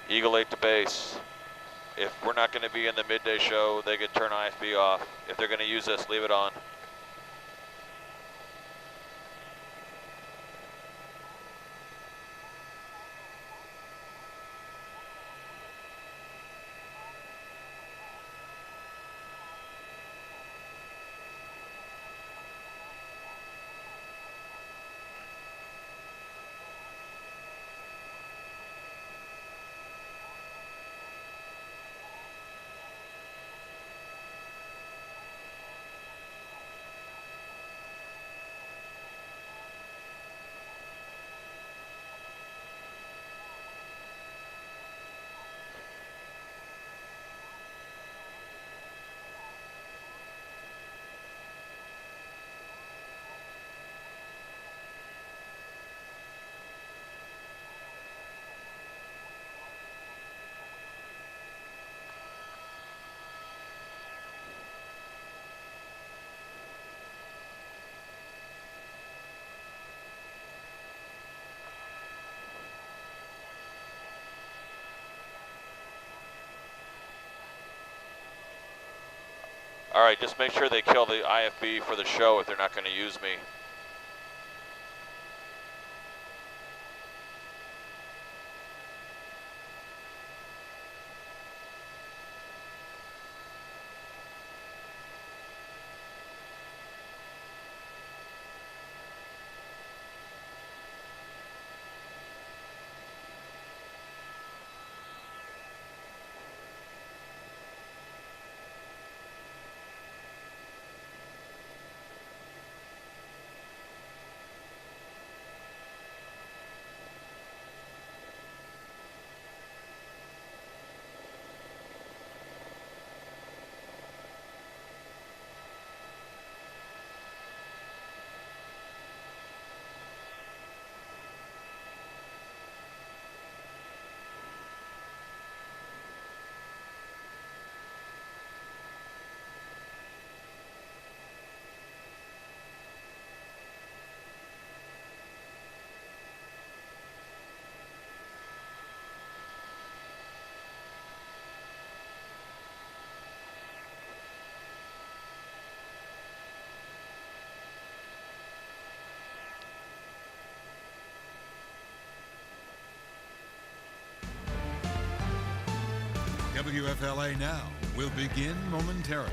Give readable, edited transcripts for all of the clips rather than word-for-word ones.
Eagle 8 to base. If we're not going to be in the midday show, they could turn IFB off. If they're going to use us, leave it on. All right, just make sure they kill the IFB for the show if they're not going to use me. WFLA Now will begin momentarily.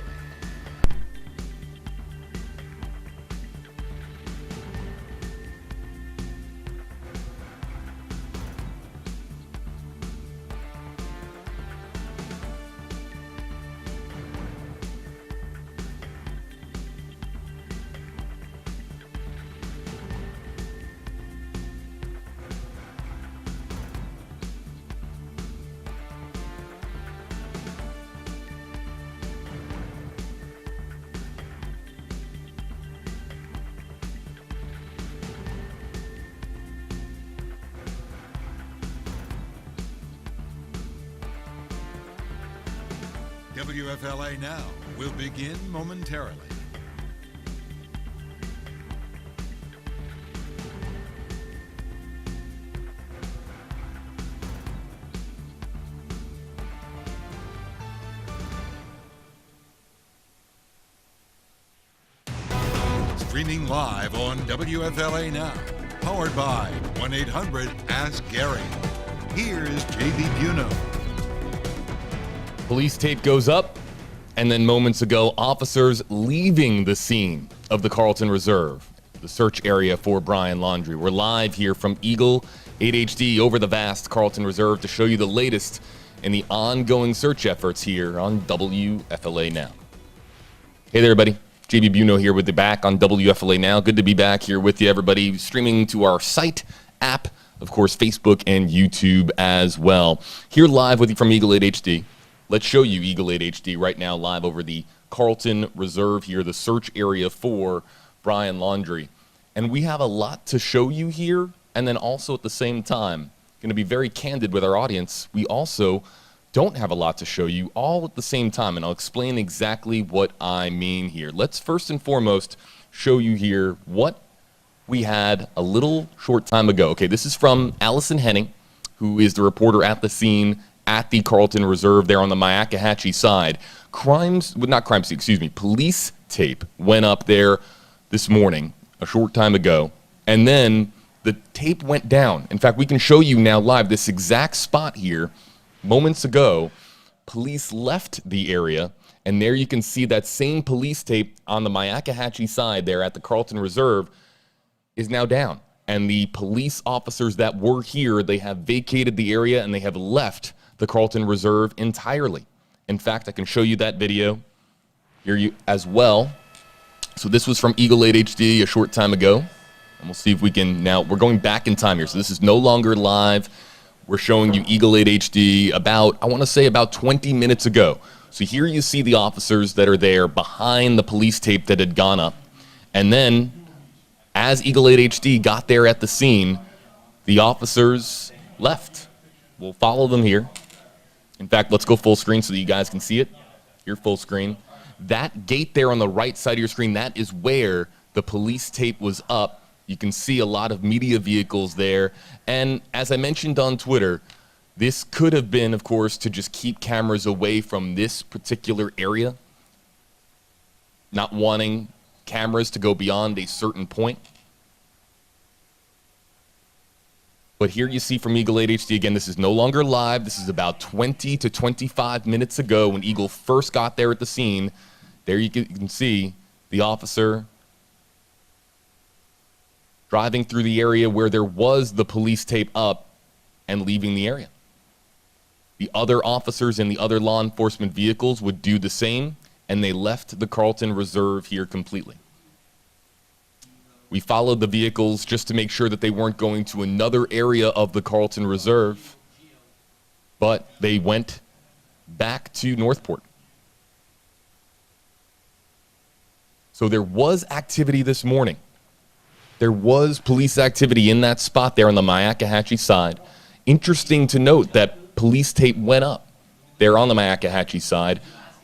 WFLA Now will begin momentarily. Streaming live on WFLA Now, powered by 1-800-ASK-GARY. Here's JB Biunno. Police tape goes up, and then moments ago, officers leaving the scene of the Carlton Reserve, the search area for Brian Laundrie. We're live here from Eagle 8 HD over the vast Carlton Reserve to show you the latest in the ongoing search efforts here on WFLA Now. Hey there, everybody. JB Biunno here with you back on WFLA Now. Good to be back here with you, everybody, streaming to our site, app, of course, Facebook and YouTube as well. Here live with you from Eagle 8 HD. Let's show you Eagle 8 HD right now live over the Carlton Reserve here, the search area for Brian Laundrie. And we have a lot to show you here, and then also at the same time, going to be very candid with our audience, we also don't have a lot to show you all at the same time, and I'll explain exactly what I mean here. Let's first and foremost show you here what we had a little short time ago. Okay, this is from Allison Henning, who is the reporter at the scene at the Carlton Reserve there on the Myakkahatchee side. Police tape went up there this morning, a short time ago, and then the tape went down. In fact, we can show you now live this exact spot here. Moments ago, police left the area, and there you can see that same police tape on the Myakkahatchee side there at the Carlton Reserve is now down. And the police officers that were here, they have vacated the area and they have left the Carlton Reserve entirely. In fact, I can show you that video here as well. So this was from Eagle 8 HD a short time ago. And we'll see if we can now, we're going back in time here. So this is no longer live. We're showing you Eagle 8 HD about, I want to say about 20 minutes ago. So here you see the officers that are there behind the police tape that had gone up. And then as Eagle 8 HD got there at the scene, the officers left. We'll follow them here. In fact, let's go full screen so that you guys can see it. Here, full screen. That gate there on the right side of your screen, that is where the police tape was up. You can see a lot of media vehicles there. And as I mentioned on Twitter, this could have been, of course, to just keep cameras away from this particular area, not wanting cameras to go beyond a certain point. But here you see from Eagle 8 HD, again, this is no longer live. This is about 20 to 25 minutes ago when Eagle first got there at the scene. There you can see the officer driving through the area where there was the police tape up and leaving the area. The other officers in the other law enforcement vehicles would do the same, and they left the Carlton Reserve here completely. We followed the vehicles just to make sure that they weren't going to another area of the Carlton Reserve, but they went back to Northport. So there was activity this morning. There was police activity in that spot there on the Myakkahatchee side. Interesting to note that police tape went up there on the Myakkahatchee side.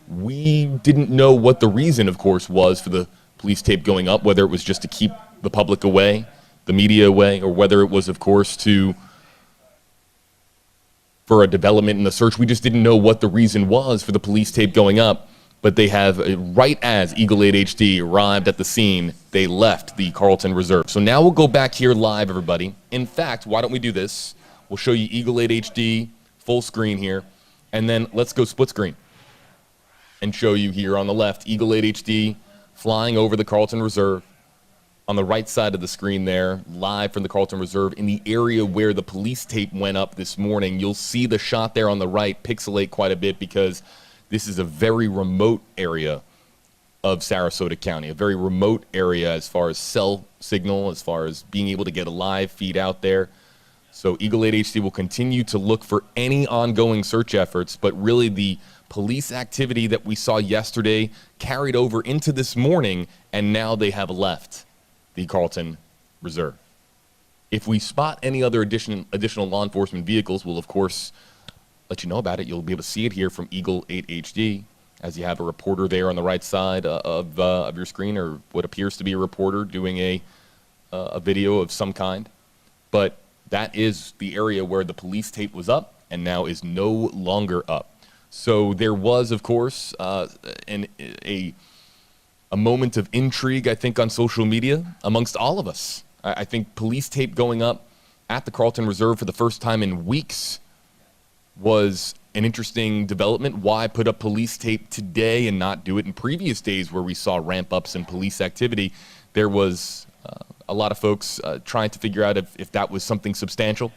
We didn't know what the reason, of course, was for the police tape going up, whether it was just to keep the public away, the media away, or whether it was, of course, for a development in the search. We just didn't know what the reason was for the police tape going up. But they have, right as Eagle 8 HD arrived at the scene, they left the Carlton Reserve. So now we'll go back here live, everybody. In fact, why don't we do this? We'll show you Eagle 8 HD, full screen here, and then let's go split screen and show you here on the left, Eagle 8 HD flying over the Carlton Reserve. On the right side of the screen there, live from the Carlton Reserve in the area where the police tape went up this morning. You'll see the shot there on the right pixelate quite a bit because this is a very remote area of Sarasota County, a very remote area as far as cell signal, as far as being able to get a live feed out there. So Eagle 8 HD will continue to look for any ongoing search efforts, but really the police activity that we saw yesterday carried over into this morning, and now they have left the Carlton Reserve. If we spot any other additional law enforcement vehicles, we'll of course let you know about it. You'll be able to see it here from Eagle 8 HD as you have a reporter there on the right side of your screen, or what appears to be a reporter doing a video of some kind. But that is the area where the police tape was up and now is no longer up. So there was, of course, a moment of intrigue, I think, on social media amongst all of us. I think police tape going up at the Carlton Reserve for the first time in weeks was an interesting development. Why put up police tape today and not do it in previous days where we saw ramp-ups in police activity? There was a lot of folks trying to figure out if that was something substantial.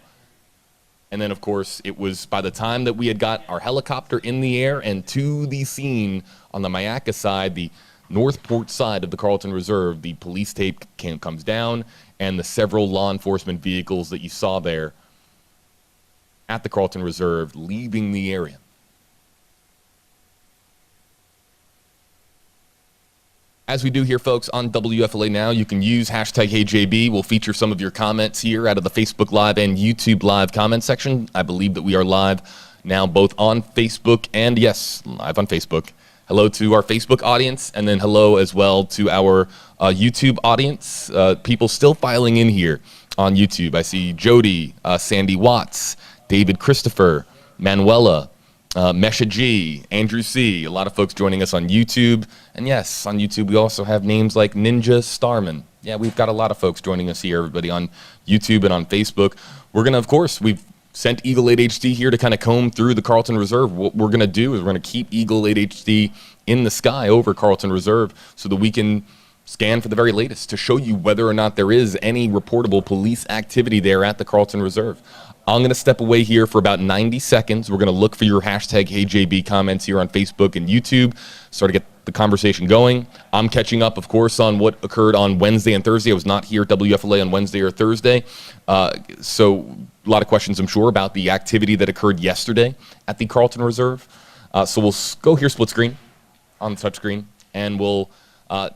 And then, of course, it was by the time that we had got our helicopter in the air and to the scene on the Myakka side, the Northport side of the Carlton Reserve, the police tape comes down, and the several law enforcement vehicles that you saw there at the Carlton Reserve leaving the area. As we do here, folks, on WFLA Now, you can use hashtag HeyJB. We'll feature some of your comments here out of the Facebook Live and YouTube Live comment section. I believe that we are live now both on Facebook and, yes, live on Facebook. Hello to our Facebook audience, and then hello as well to our YouTube audience. People still filing in here on YouTube. I see Jody, Sandy Watts, David Christopher, Manuela, Mesha G, Andrew C, a lot of folks joining us on YouTube. And yes, on YouTube we also have names like Ninja Starman. Yeah, we've got a lot of folks joining us here, everybody on YouTube and on Facebook. We're going to, of course, we've sent Eagle 8 HD here to kind of comb through the Carlton Reserve. What we're going to do is we're going to keep Eagle 8 HD in the sky over Carlton Reserve so that we can scan for the very latest to show you whether or not there is any reportable police activity there at the Carlton Reserve. I'm going to step away here for about 90 seconds. We're going to look for your hashtag HeyJB comments here on Facebook and YouTube, start to get the conversation going. I'm catching up, of course, on what occurred on Wednesday and Thursday. I was not here at WFLA on Wednesday or Thursday. So a lot of questions, I'm sure, about the activity that occurred yesterday at the Carlton Reserve. So we'll go here split screen on the touchscreen, and we'll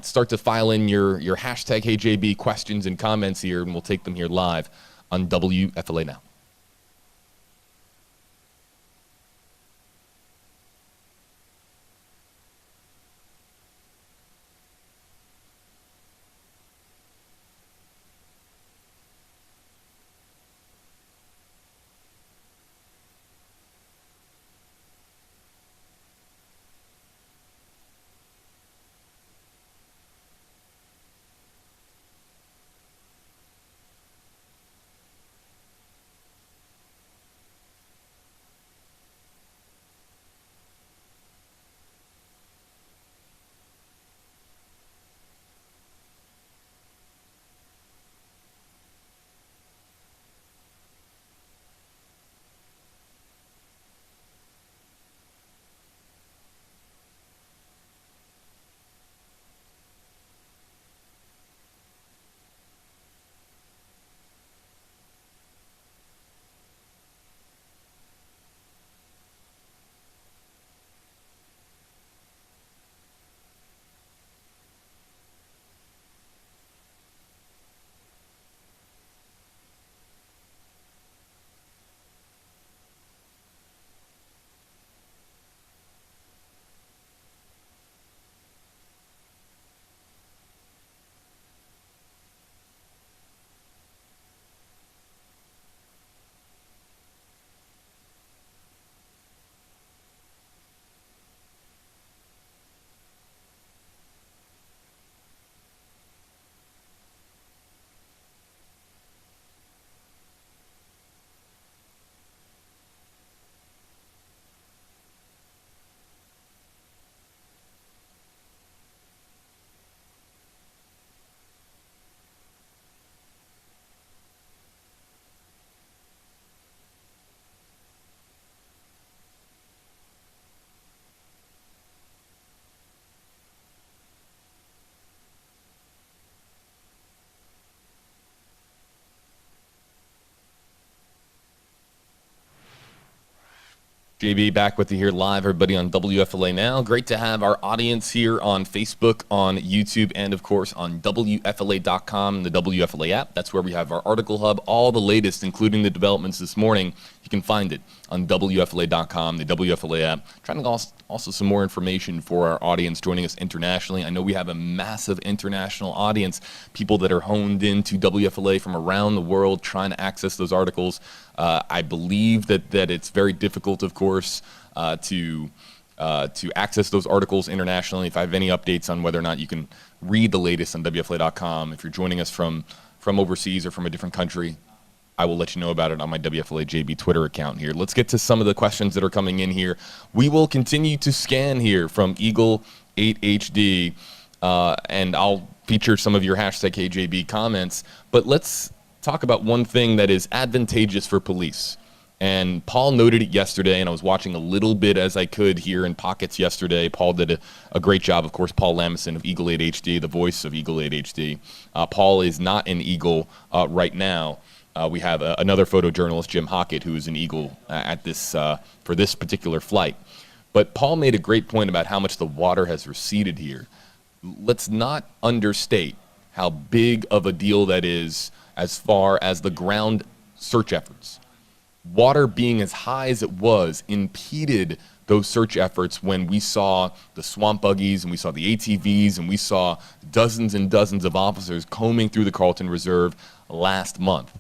start to file in your hashtag HeyJB questions and comments here, and we'll take them here live on WFLA Now. JB back with you here live, everybody on WFLA Now. Great to have our audience here on Facebook, on YouTube, and of course on WFLA.com, the WFLA app. That's where we have our article hub, all the latest, including the developments this morning. You can find it on WFLA.com, the WFLA app. Trying to also some more information for our audience joining us internationally. I know we have a massive international audience, people that are honed into WFLA from around the world trying to access those articles. I believe that it's very difficult, of course, to access those articles internationally. If I have any updates on whether or not you can read the latest on WFLA.com, if you're joining us from overseas or from a different country, I will let you know about it on my WFLA JB Twitter account here. Let's get to some of the questions that are coming in here. We will continue to scan here from Eagle 8 HD, and I'll feature some of your hashtag HJB comments. But let's talk about one thing that is advantageous for police. And Paul noted it yesterday, and I was watching a little bit as I could here in pockets yesterday. Paul did a great job, of course. Paul Lamison of Eagle 8 HD, the voice of Eagle 8 HD. Paul is not in Eagle right now. We have another photojournalist, Jim Hockett, who is an Eagle at this for this particular flight. But Paul made a great point about how much the water has receded here. Let's not understate how big of a deal that is as far as the ground search efforts. Water being as high as it was impeded those search efforts when we saw the swamp buggies and we saw the ATVs and we saw dozens and dozens of officers combing through the Carlton Reserve last month.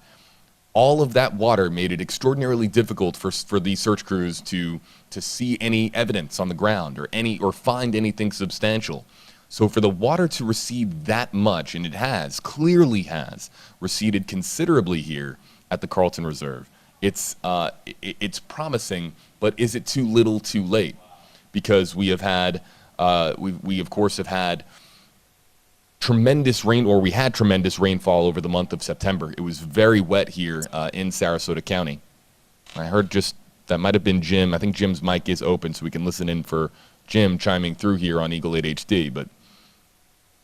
all of that water made it extraordinarily difficult for these search crews to see any evidence on the ground or find anything substantial. So for the water to recede that much, and it clearly has receded considerably here at the Carlton Reserve, it's promising, but is it too little too late? Because we have had, we of course have had tremendous rainfall over the month of September. It was very wet here in Sarasota County. I heard that might have been Jim. I think Jim's mic is open, so we can listen in for Jim chiming through here on Eagle 8 HD. But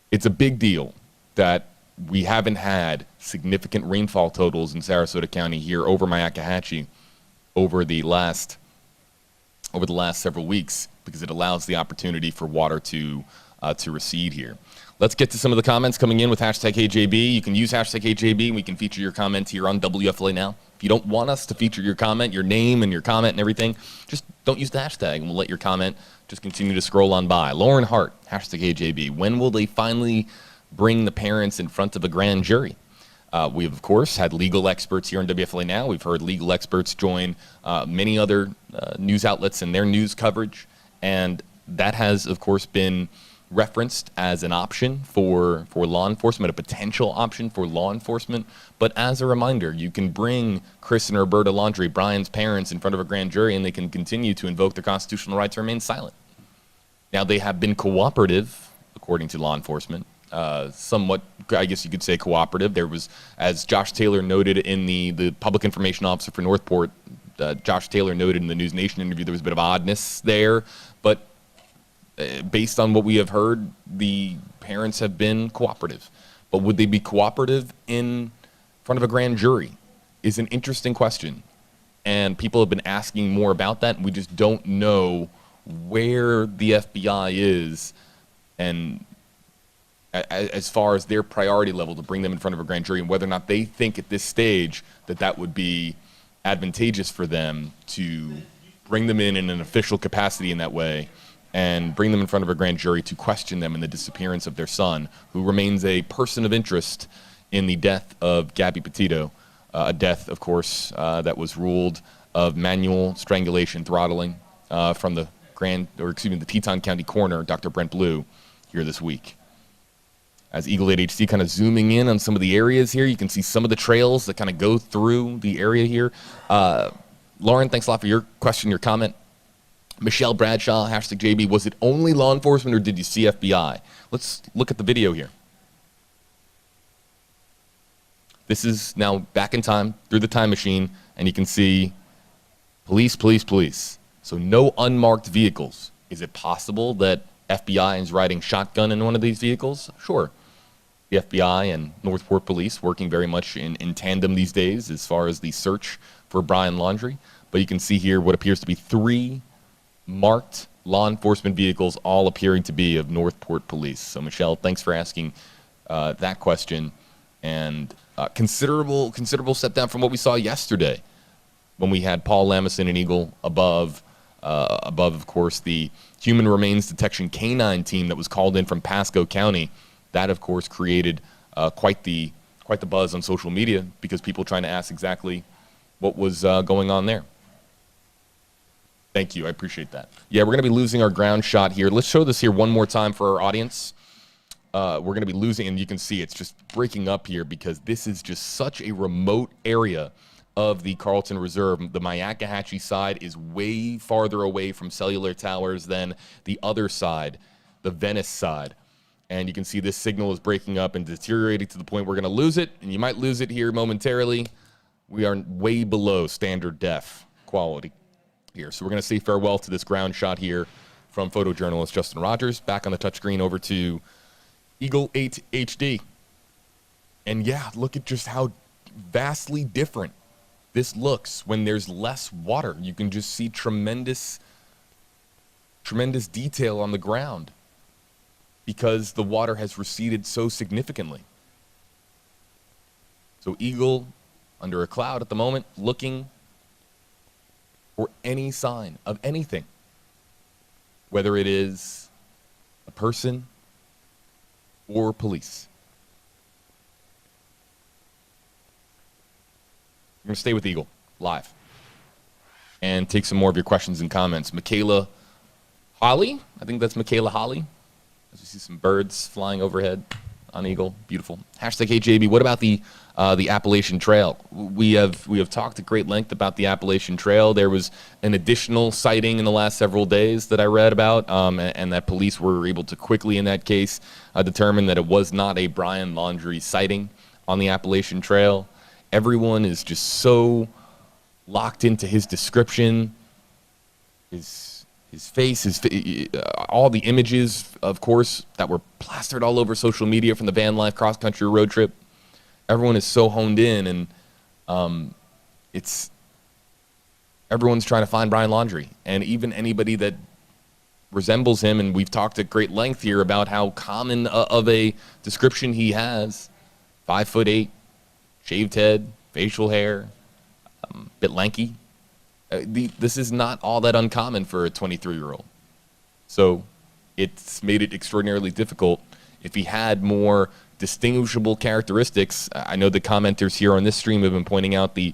it's a big deal that we haven't had significant rainfall totals in Sarasota County here over Myakkahatchee over the last several weeks, because it allows the opportunity for water to recede here. Let's get to some of the comments coming in with hashtag HeyJB. You can use hashtag HeyJB, and we can feature your comment here on WFLA Now. If you don't want us to feature your comment, your name and your comment and everything, just don't use the hashtag, and we'll let your comment just continue to scroll on by. Lauren Hart, hashtag HeyJB. When will they finally bring the parents in front of a grand jury? We have, of course, had legal experts here on WFLA Now. We've heard legal experts join many other news outlets in their news coverage, and that has, of course, been referenced as an option for law enforcement, a potential option for law enforcement. But as a reminder, you can bring Chris and Roberta Laundrie, Brian's parents, in front of a grand jury, and they can continue to invoke their constitutional right to remain silent. Now, they have been cooperative, according to law enforcement, somewhat, I guess you could say, cooperative. There was, as Josh Taylor noted in the public information officer for Northport, Josh Taylor noted in the News Nation interview, there was a bit of oddness there, but based on what we have heard, the parents have been cooperative. But would they be cooperative in front of a grand jury is an interesting question. And people have been asking more about that, and we just don't know where the FBI is and as far as their priority level to bring them in front of a grand jury, and whether or not they think at this stage that would be advantageous for them to bring them in an official capacity in that way and bring them in front of a grand jury to question them in the disappearance of their son, who remains a person of interest in the death of Gabby Petito, a death, of course, that was ruled of manual strangulation, throttling from the Teton County coroner, Dr. Brent Blue, here this week. As Eagle 8 HD kind of zooming in on some of the areas here, you can see some of the trails that kind of go through the area here. Lauren, thanks a lot for your question, your comment. Michelle Bradshaw, hashtag JB, was it only law enforcement or did you see FBI? Let's look at the video here. This is now back in time, through the time machine, and you can see police, police, police. So no unmarked vehicles. Is it possible that FBI is riding shotgun in one of these vehicles? Sure. The FBI and Northport Police working very much in tandem these days as far as the search for Brian Laundrie. But you can see here what appears to be 3 marked law enforcement vehicles, all appearing to be of Northport Police. So Michelle, thanks for asking that question, and considerable step down from what we saw yesterday when we had Paul Lamison and Eagle above, of course, the human remains detection canine team that was called in from Pasco County. That, of course, created quite the buzz on social media, because people trying to ask exactly what was going on there. Thank you. I appreciate that. Yeah, we're going to be losing our ground shot here. Let's show this here one more time for our audience. We're going to be losing, and you can see it's just breaking up here because this is just such a remote area of the Carlton Reserve. The Myakkahatchee side is way farther away from cellular towers than the other side, the Venice side. And you can see this signal is breaking up and deteriorating to the point we're going to lose it, and you might lose it here momentarily. We are way below standard def quality here. So we're going to say farewell to this ground shot here from photojournalist Justin Rogers. Back on the touchscreen over to Eagle 8 HD. And yeah, look at just how vastly different this looks when there's less water. You can just see tremendous detail on the ground because the water has receded so significantly. So Eagle under a cloud at the moment, looking for any sign of anything, whether it is a person or police. We're going to stay with Eagle live and take some more of your questions and comments. Michaela Holly, I think that's Michaela Holly. As we see some birds flying overhead on Eagle, beautiful. Hashtag HJB. What about the Appalachian Trail? We have talked at great length about the Appalachian Trail. There was an additional sighting in the last several days that I read about, and that police were able to quickly, in that case, determine that it was not a Brian Laundrie sighting on the Appalachian Trail. Everyone is just so locked into his description, his face, all the images, of course, that were plastered all over social media from the van life cross-country road trip. Everyone is so honed in, and everyone's trying to find Brian Laundrie, and even anybody that resembles him. And we've talked at great length here about how common of a description he has: 5'8", shaved head, facial hair, a bit lanky. This is not all that uncommon for a 23-year-old. So it's made it extraordinarily difficult. If he had more distinguishable characteristics, I know the commenters here on this stream have been pointing out the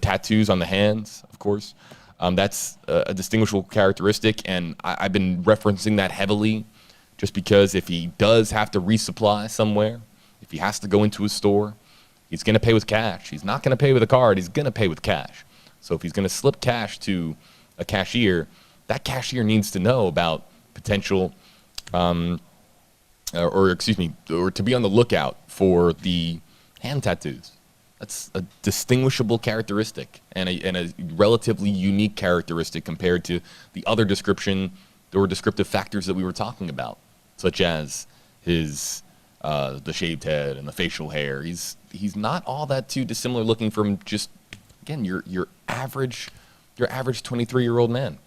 tattoos on the hands, of course. That's a distinguishable characteristic, and I've been referencing that heavily just because if he does have to resupply somewhere, if he has to go into a store, he's going to pay with cash. He's not going to pay with a card. He's going to pay with cash. So if he's going to slip cash to a cashier, that cashier needs to know about potential, or to be on the lookout for the hand tattoos. That's a distinguishable characteristic and a relatively unique characteristic compared to the other description or descriptive factors that we were talking about, such as his the shaved head and the facial hair. He's not all that too dissimilar looking from just, again, your average 23-year-old man.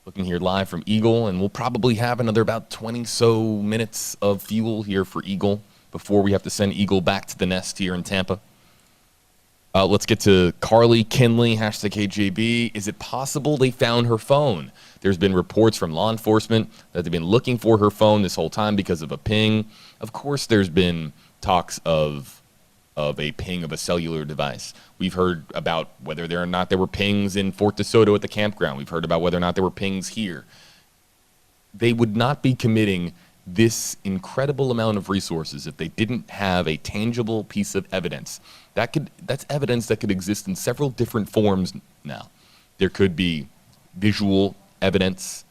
Looking here live from Eagle, and we'll probably have another about 20 so minutes of fuel here for Eagle before we have to send Eagle back to the nest here in Tampa. Let's get to Carly Kinley, hashtag KJB. Is it possible they found her phone? There's been reports from law enforcement that they've been looking for her phone this whole time because of a ping. Of course, there's been talks of a ping of a cellular device. We've heard about whether or not there were pings in Fort DeSoto at the campground. We've heard about whether or not there were pings here. They would not be committing this incredible amount of resources if they didn't have a tangible piece of evidence. That's evidence that could exist in several different forms now. There could be visual evidence.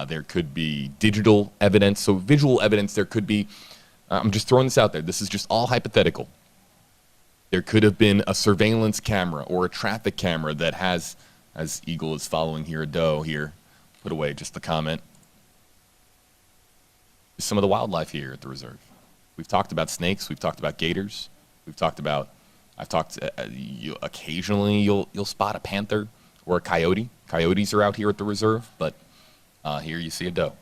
There could be digital evidence. So visual evidence, there could be, I'm just throwing this out there. This is just all hypothetical. There could have been a surveillance camera or a traffic camera that has, as Eagle is following here, a doe here. Put away just the comment. Some of the wildlife here at the reserve. We've talked about snakes. We've talked about gators. Occasionally you'll spot a panther or a coyote. Coyotes are out here at the reserve, but here you see a doe.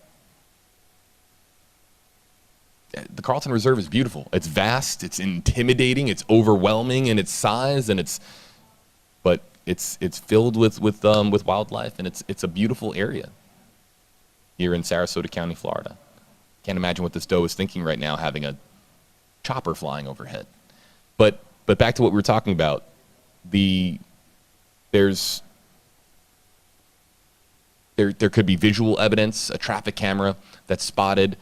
The Carlton Reserve is beautiful. It's vast, it's intimidating, it's overwhelming in its size, but it's filled with wildlife, and it's a beautiful area here in Sarasota County, Florida. Can't imagine what this doe is thinking right now, having a chopper flying overhead. But back to what we were talking about. There could be visual evidence, a traffic camera that spotted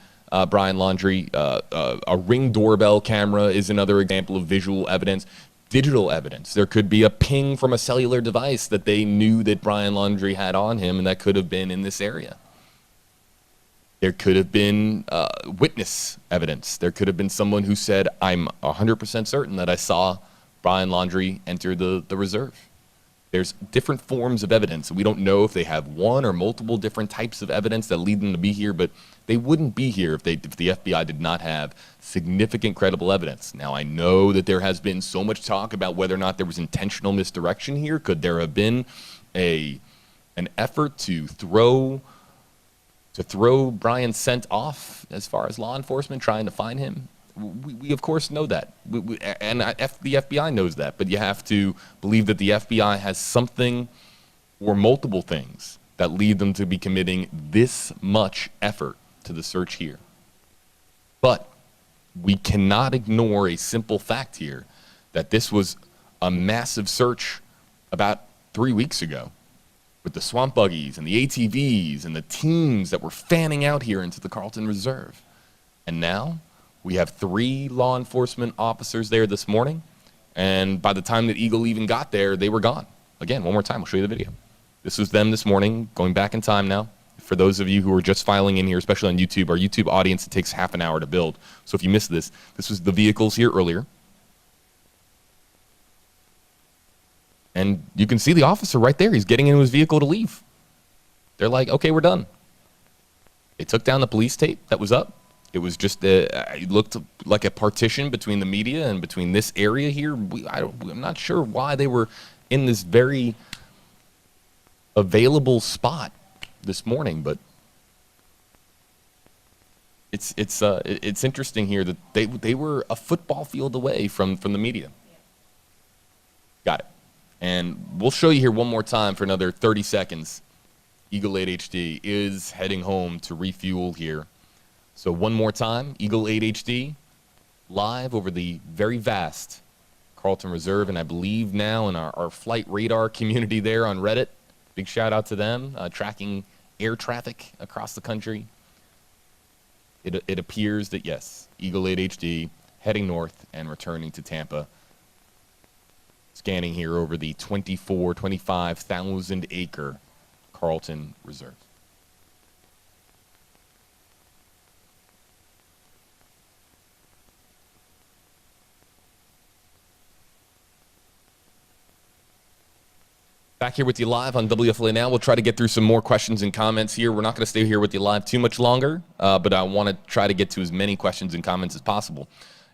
Brian Laundrie. A Ring doorbell camera is another example of visual evidence. Digital evidence. There could be a ping from a cellular device that they knew that Brian Laundrie had on him, and that could have been in this area. There could have been witness evidence. There could have been someone who said, I'm 100% certain that I saw Brian Laundrie enter the reserve. There's different forms of evidence. We don't know if they have one or multiple different types of evidence that lead them to be here, but they wouldn't be here if the FBI did not have significant credible evidence. Now, I know that there has been so much talk about whether or not there was intentional misdirection here. Could there have been an effort to throw Brian's scent off as far as law enforcement trying to find him? We of course know that, the FBI knows that, but you have to believe that the FBI has something or multiple things that lead them to be committing this much effort to the search here. But we cannot ignore a simple fact here, that this was a massive search about 3 weeks ago with the swamp buggies and the ATVs and the teams that were fanning out here into the Carlton Reserve. And now we have 3 law enforcement officers there this morning. And by the time that Eagle even got there, they were gone. Again, one more time, I'll show you the video. This was them this morning, going back in time now. For those of you who are just filing in here, especially on YouTube, our YouTube audience, it takes half an hour to build. So if you missed this, this was the vehicles here earlier. And you can see the officer right there. He's getting into his vehicle to leave. They're like, okay, we're done. They took down the police tape that was up. It was just, it looked like a partition between the media and between this area here. I'm not sure why they were in this very available spot this morning, but it's interesting here that they were a football field away from the media. Got it. And we'll show you here one more time for another 30 seconds. Eagle 8 HD is heading home to refuel here. So one more time, Eagle 8 HD, live over the very vast Carlton Reserve, and I believe now in our flight radar community there on Reddit. Big shout out to them, tracking air traffic across the country. It appears that, yes, Eagle 8 HD heading north and returning to Tampa. Scanning here over the 25,000 acre Carlton Reserve. Back here with you live on WFLA Now. We'll try to get through some more questions and comments here. We're not going to stay here with you live too much longer, but I want to try to get to as many questions and comments as possible.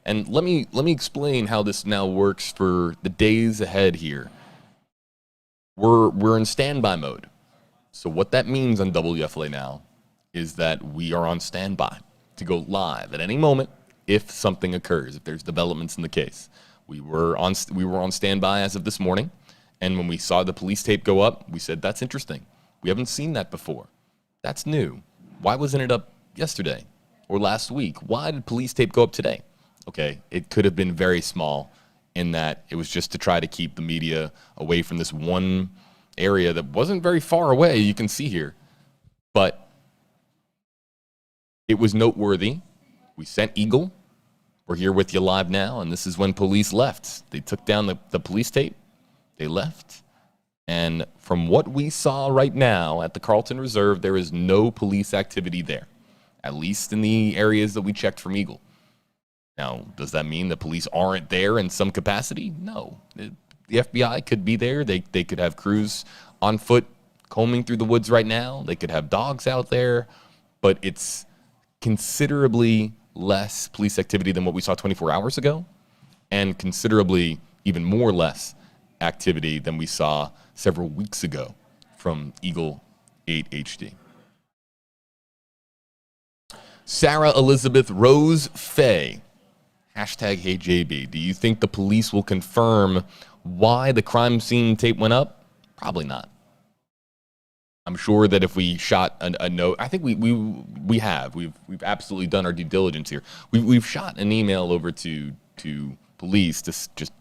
And let me explain how this now works for the days ahead here. We're in standby mode. So what that means on WFLA Now is that we are on standby to go live at any moment if something occurs, if there's developments in the case. We were on standby as of this morning. And when we saw the police tape go up, we said, that's interesting. We haven't seen that before. That's new. Why wasn't it up yesterday or last week? Why did police tape go up today? Okay, it could have been very small in that it was just to try to keep the media away from this one area that wasn't very far away, you can see here. But it was noteworthy. We sent Eagle. We're here with you live now, and this is when police left. They took down the police tape. They left, and from what we saw right now at the Carlton Reserve, there is no police activity there, at least in the areas that we checked from Eagle. Now, does that mean the police aren't there in some capacity? No. The FBI could be there. They could have crews on foot combing through the woods right now. They could have dogs out there, but it's considerably less police activity than what we saw 24 hours ago, and considerably even more less activity than we saw several weeks ago from Eagle 8 HD. Sarah Elizabeth Rose Fay, hashtag HeyJB. Do you think the police will confirm why the crime scene tape went up? Probably not. I'm sure that if we shot a note, I think we have. We've absolutely done our due diligence here. We've shot an email over to police to just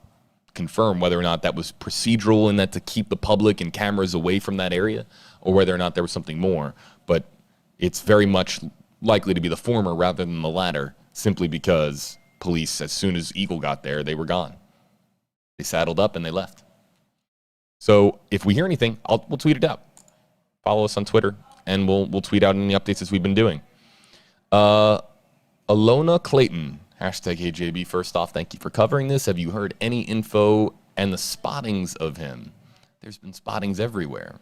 confirm whether or not that was procedural and that to keep the public and cameras away from that area, or whether or not there was something more. But it's very much likely to be the former rather than the latter, simply because police, as soon as Eagle got there, they were gone. They saddled up and they left. So if we hear anything, we'll tweet it out. Follow us on Twitter, and we'll tweet out any updates as we've been doing. Alona Clayton, hashtag HeyJB. First off, thank you for covering this. Have you heard any info and the spottings of him? There's been spottings everywhere.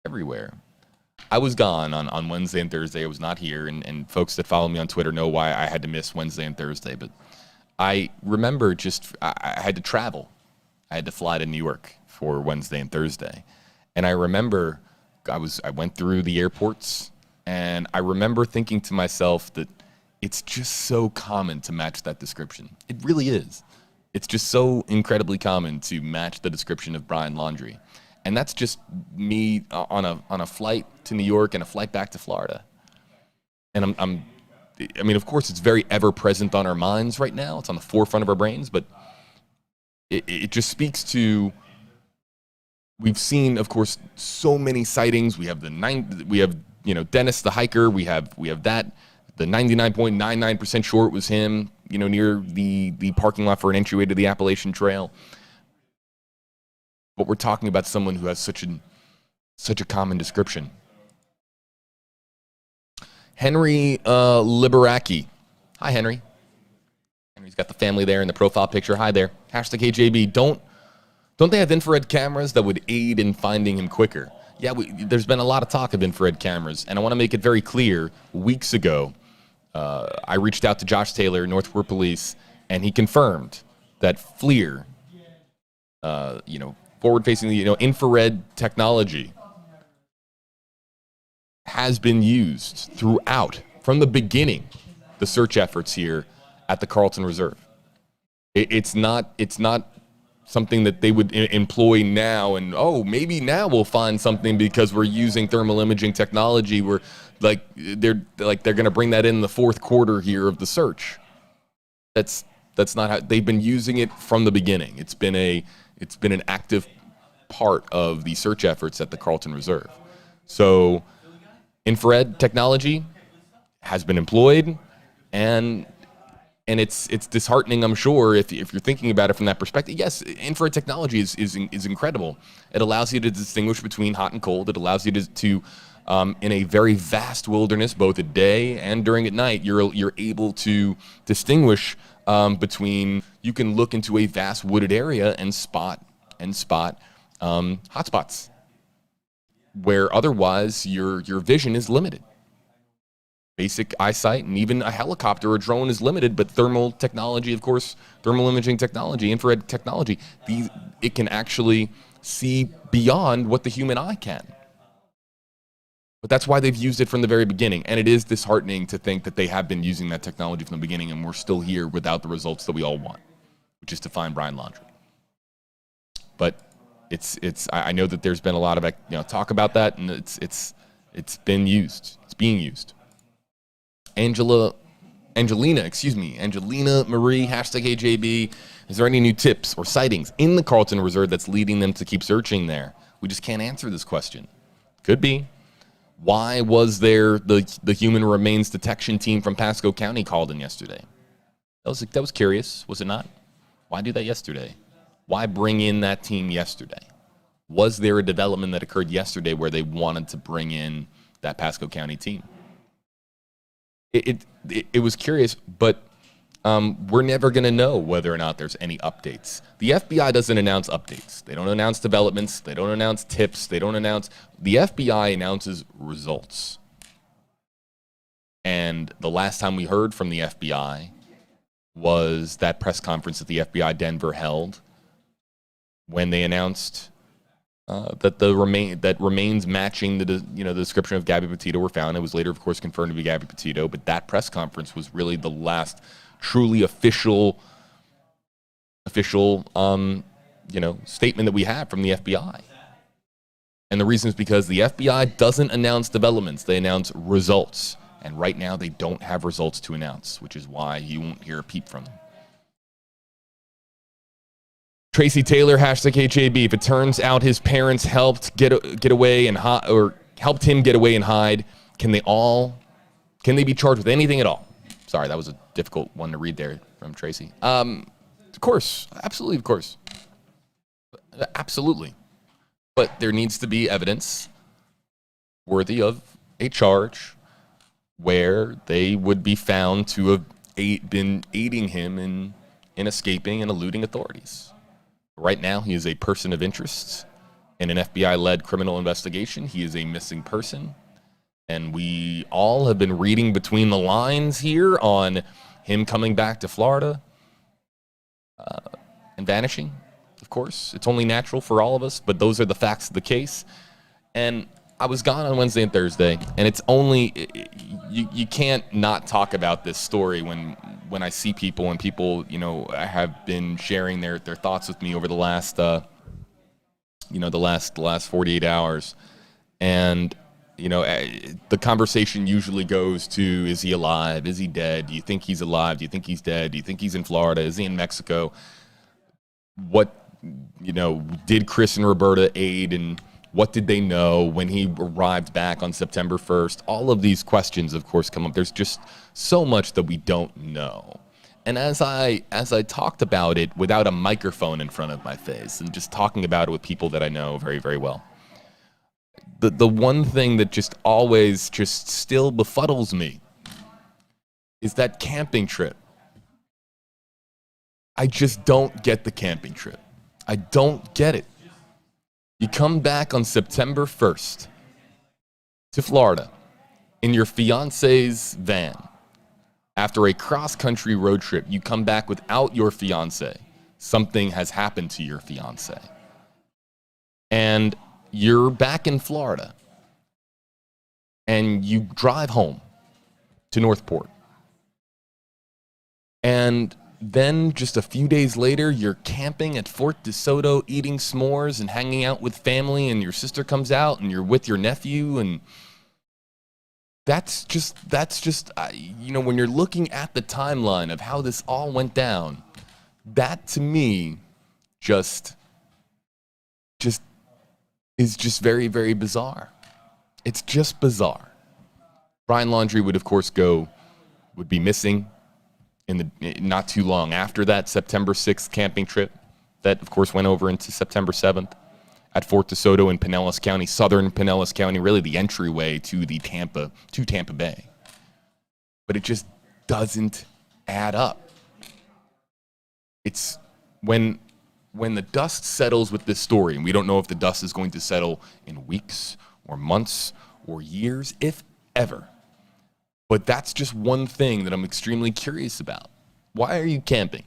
Everywhere. I was gone on Wednesday and Thursday. I was not here, and folks that follow me on Twitter know why I had to miss Wednesday and Thursday. But I remember I had to travel. I had to fly to New York for Wednesday and Thursday. And I remember I went through the airports, and I remember thinking to myself that it's just so common to match that description. It really is. It's just so incredibly common to match the description of Brian Laundrie. And that's just me on a flight to New York and a flight back to Florida. And I mean, of course, it's very ever present on our minds right now. It's on the forefront of our brains, but it just speaks to, we've seen, of course, so many sightings. We have Dennis the hiker. We have that. The 99.99% sure it was him, near the parking lot for an entryway to the Appalachian Trail. But we're talking about someone who has such a common description. Henry Liberacki. Hi, Henry. Henry's got the family there in the profile picture. Hi there. #KJB. Don't they have infrared cameras that would aid in finding him quicker? Yeah, there's been a lot of talk of infrared cameras, and I want to make it very clear. Weeks ago, I reached out to Josh Taylor, Northport Police, and he confirmed that FLIR, forward-facing, infrared technology, has been used throughout, from the beginning, the search efforts here at the Carlton Reserve. It's not something that they would employ now, and maybe now we'll find something because we're using thermal imaging technology. We're they're going to bring that in the fourth quarter here of the search. That's not how they've been using it from the beginning. It's been an active part of the search efforts at the Carlton Reserve. So infrared technology has been employed, and it's disheartening, I'm sure, if you're thinking about it from that perspective. Yes, infrared technology is incredible. It allows you to distinguish between hot and cold. It allows you to in a very vast wilderness, both at day and during at night, you're able to distinguish between. You can look into a vast wooded area and spot hot spots where otherwise your vision is limited. Basic eyesight, and even a helicopter or drone is limited, but thermal technology, of course, thermal imaging technology, infrared technology, it can actually see beyond what the human eye can. But that's why they've used it from the very beginning, and it is disheartening to think that they have been using that technology from the beginning, and we're still here without the results that we all want, which is to find Brian Laundrie. But I know that there's been a lot of talk about that, and it's been used. It's being used. Angelina Marie, #KJB. Is there any new tips or sightings in the Carlton Reserve that's leading them to keep searching there? We just can't answer this question. Could be. Why was there the human remains detection team from Pasco County called in yesterday? That was curious, was it not? Why do that yesterday? Why bring in that team yesterday? Was there a development that occurred yesterday where they wanted to bring in that Pasco County team? It was curious, but we're never going to know whether or not there's any updates. The FBI doesn't announce updates. They don't announce developments. They don't announce tips. The FBI announces results. And the last time we heard from the FBI was that press conference that the FBI Denver held when they announced that remains matching the description of Gabby Petito were found. It was later, of course, confirmed to be Gabby Petito, but that press conference was really the last truly official statement that we have from the FBI. And the reason is because the FBI doesn't announce developments; they announce results. And right now, they don't have results to announce, which is why you won't hear a peep from them. Tracy Taylor, #KJB. If it turns out his parents helped get away and helped him get away and hide, can they be charged with anything at all? Sorry, that was a difficult one to read there from Tracy. Of course, absolutely, of course, absolutely. But there needs to be evidence worthy of a charge where they would be found to have been aiding him in escaping and eluding authorities. Right now, he is a person of interest in an FBI-led criminal investigation. He is a missing person. And we all have been reading between the lines here on him coming back to Florida and vanishing, of course. It's only natural for all of us, but those are the facts of the case. And I was gone on Wednesday and Thursday, and it's only, you can't not talk about this story when I see people, and people, have been sharing their thoughts with me over the last, the last 48 hours. And, the conversation usually goes to, is he alive? Is he dead? Do you think he's alive? Do you think he's dead? Do you think he's in Florida? Is he in Mexico? what, did Chris and Roberta aid, and what did they know when he arrived back on September 1st? All of these questions, of course, come up. There's just so much that we don't know. And as I talked about it without a microphone in front of my face and just talking about it with people that I know very, very well, the one thing that just always just still befuddles me is that camping trip. I just don't get the camping trip. I don't get it. You come back on September 1st to Florida in your fiance's van. After a cross-country road trip, you come back without your fiancé. Something has happened to your fiancé. And you're back in Florida. And you drive home to Northport. And then just a few days later, you're camping at Fort DeSoto, eating s'mores and hanging out with family, and your sister comes out and you're with your nephew, and that's just when you're looking at the timeline of how this all went down, that to me just is just very, very bizarre. It's just bizarre. Brian Laundrie would, of course, would be missing not too long after that September 6th camping trip that, of course, went over into September 7th at Fort DeSoto in Pinellas County, southern Pinellas County, really the entryway to Tampa Bay. But it just doesn't add up. It's when the dust settles with this story, and we don't know if the dust is going to settle in weeks or months or years, if ever. But that's just one thing that I'm extremely curious about. Why are you camping?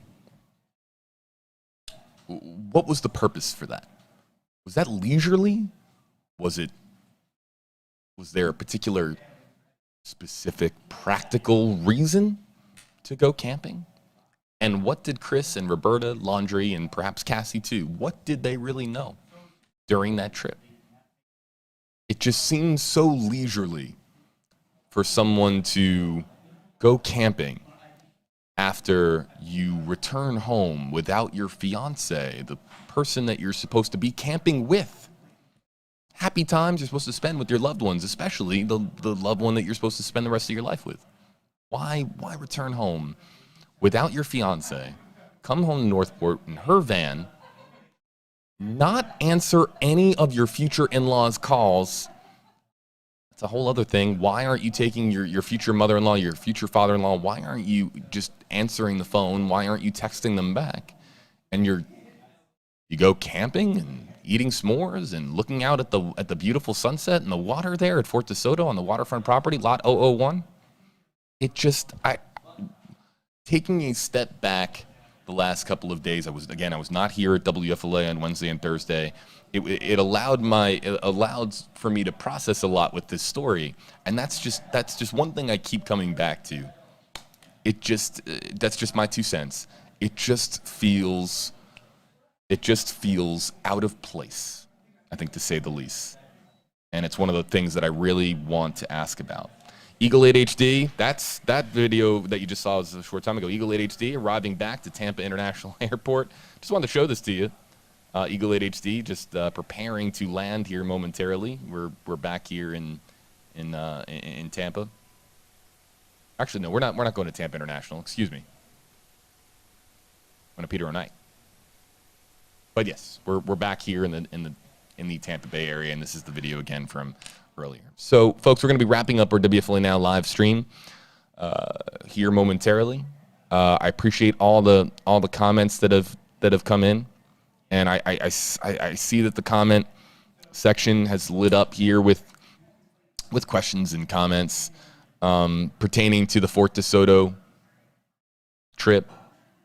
What was the purpose for that? Was that leisurely? Was there a particular specific practical reason to go camping? And what did Chris and Roberta, Laundrie, and perhaps Cassie too, what did they really know during that trip? It just seems so leisurely for someone to go camping after you return home without your fiancé, the person that you're supposed to be camping with. Happy times you're supposed to spend with your loved ones, especially the loved one that you're supposed to spend the rest of your life with. Why return home without your fiancé, come home to Northport in her van, not answer any of your future in-laws' calls? It's a whole other thing. Why aren't you taking your future mother-in-law, your future father-in-law? Why aren't you just answering the phone? Why aren't you texting them back? And you go camping and eating s'mores and looking out at the beautiful sunset and the water there at Fort DeSoto on the waterfront property, lot 001. Taking a step back the last couple of days, I was not here at WFLA on Wednesday and Thursday. It allowed for me to process a lot with this story, and that's just one thing I keep coming back to. That's just my 2 cents. It just feels out of place, I think, to say the least. And it's one of the things that I really want to ask about. Eagle 8 HD, that video that you just saw was a short time ago. Eagle 8 HD arriving back to Tampa International Airport. Just wanted to show this to you. Eagle 8 HD just preparing to land here momentarily. We're back here in Tampa. Actually, no, we're not going to Tampa International. Excuse me. We're going to Peter O'Knight. But yes, we're back here in the Tampa Bay area, and this is the video again from earlier. So, folks, we're going to be wrapping up our WFLA Now live stream here momentarily. I appreciate all the comments that have come in, and I see that the comment section has lit up here with questions and comments pertaining to the Fort DeSoto trip.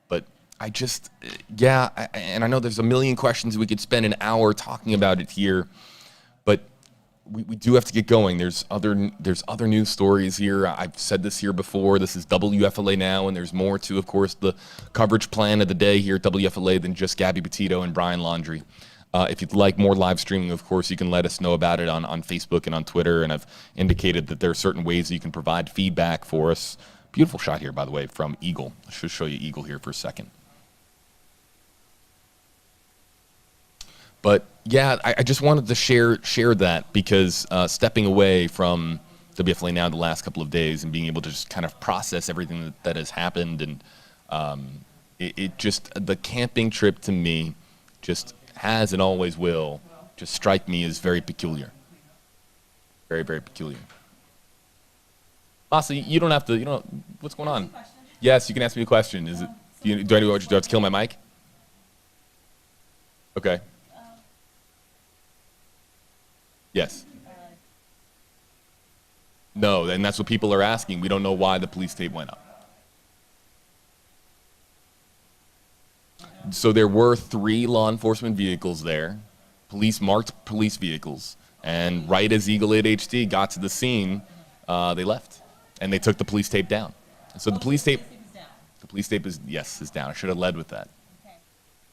But and I know there's a million questions. We could spend an hour talking about it here, but we do have to get going. There's other news stories here. I've said this here before. This is WFLA Now, and there's more to, of course, the coverage plan of the day here at WFLA than just Gabby Petito and Brian Laundrie. If you'd like more live streaming, of course, you can let us know about it on Facebook and on Twitter, and I've indicated that there are certain ways that you can provide feedback for us. Beautiful shot here, by the way, from Eagle. I should show you Eagle here for a second. But yeah, I just wanted to share that because stepping away from WFLA now the last couple of days and being able to just kind of process everything that has happened, and it just, the camping trip to me just has and always will just strike me as very peculiar. Very, very peculiar. Masa, you don't have to, what's going on? Yes, you can ask me a question. Is it, do I have to kill my mic? Okay. Yes. No, and that's what people are asking. We don't know why the police tape went up. So there were 3 law enforcement vehicles there, marked police vehicles, and right as Eagle 8 HD got to the scene, they left, and they took the police tape down. And so the police tape is down. I should have led with that.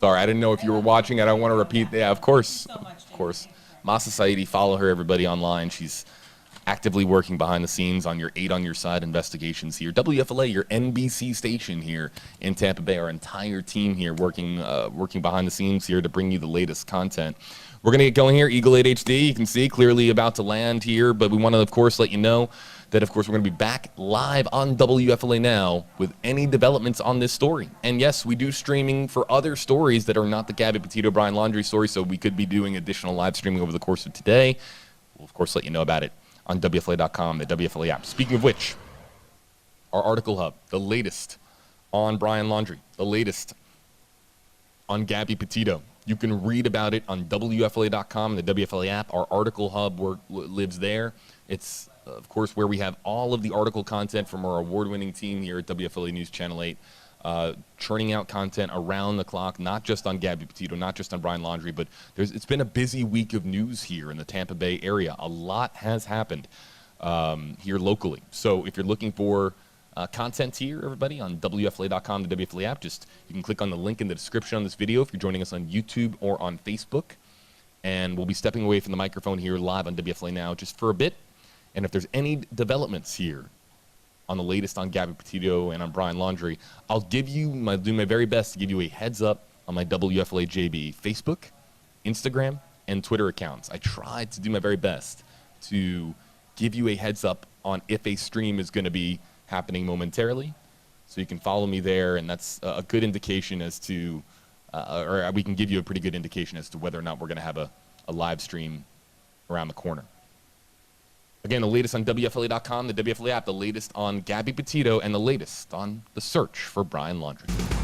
Sorry, I didn't know if you were watching. I don't want to repeat. Yeah, of course, of course. Masa Saidi, follow her, everybody online. She's actively working behind the scenes on your 8 on Your Side investigations here. WFLA, your NBC station here in Tampa Bay. Our entire team here working behind the scenes here to bring you the latest content. We're going to get going here. Eagle 8 HD, you can see clearly about to land here, but we want to, of course, let you know that, of course, we're going to be back live on WFLA now with any developments on this story. And yes, we do streaming for other stories that are not the Gabby Petito, Brian Laundrie story, so we could be doing additional live streaming over the course of today. We'll, of course, let you know about it on WFLA.com, the WFLA app. Speaking of which, our article hub, the latest on Brian Laundrie, the latest on Gabby Petito. You can read about it on WFLA.com, the WFLA app. Our article hub lives there. It's, of course, where we have all of the article content from our award-winning team here at WFLA News Channel 8, churning out content around the clock, not just on Gabby Petito, not just on Brian Laundrie, but it's been a busy week of news here in the Tampa Bay area. A lot has happened here locally. So if you're looking for content here, everybody, on WFLA.com, the WFLA app, you can click on the link in the description on this video if you're joining us on YouTube or on Facebook. And we'll be stepping away from the microphone here live on WFLA now just for a bit. And if there's any developments here on the latest on Gabby Petito and on Brian Laundrie, I'll do my very best to give you a heads up on my WFLA JB Facebook, Instagram, and Twitter accounts. I tried to do my very best to give you a heads up on if a stream is going to be happening momentarily, so you can follow me there, and that's a good indication as to, or we can give you a pretty good indication as to whether or not we're going to have a live stream around the corner. Again, the latest on WFLA.com, the WFLA app, the latest on Gabby Petito, and the latest on the search for Brian Laundrie.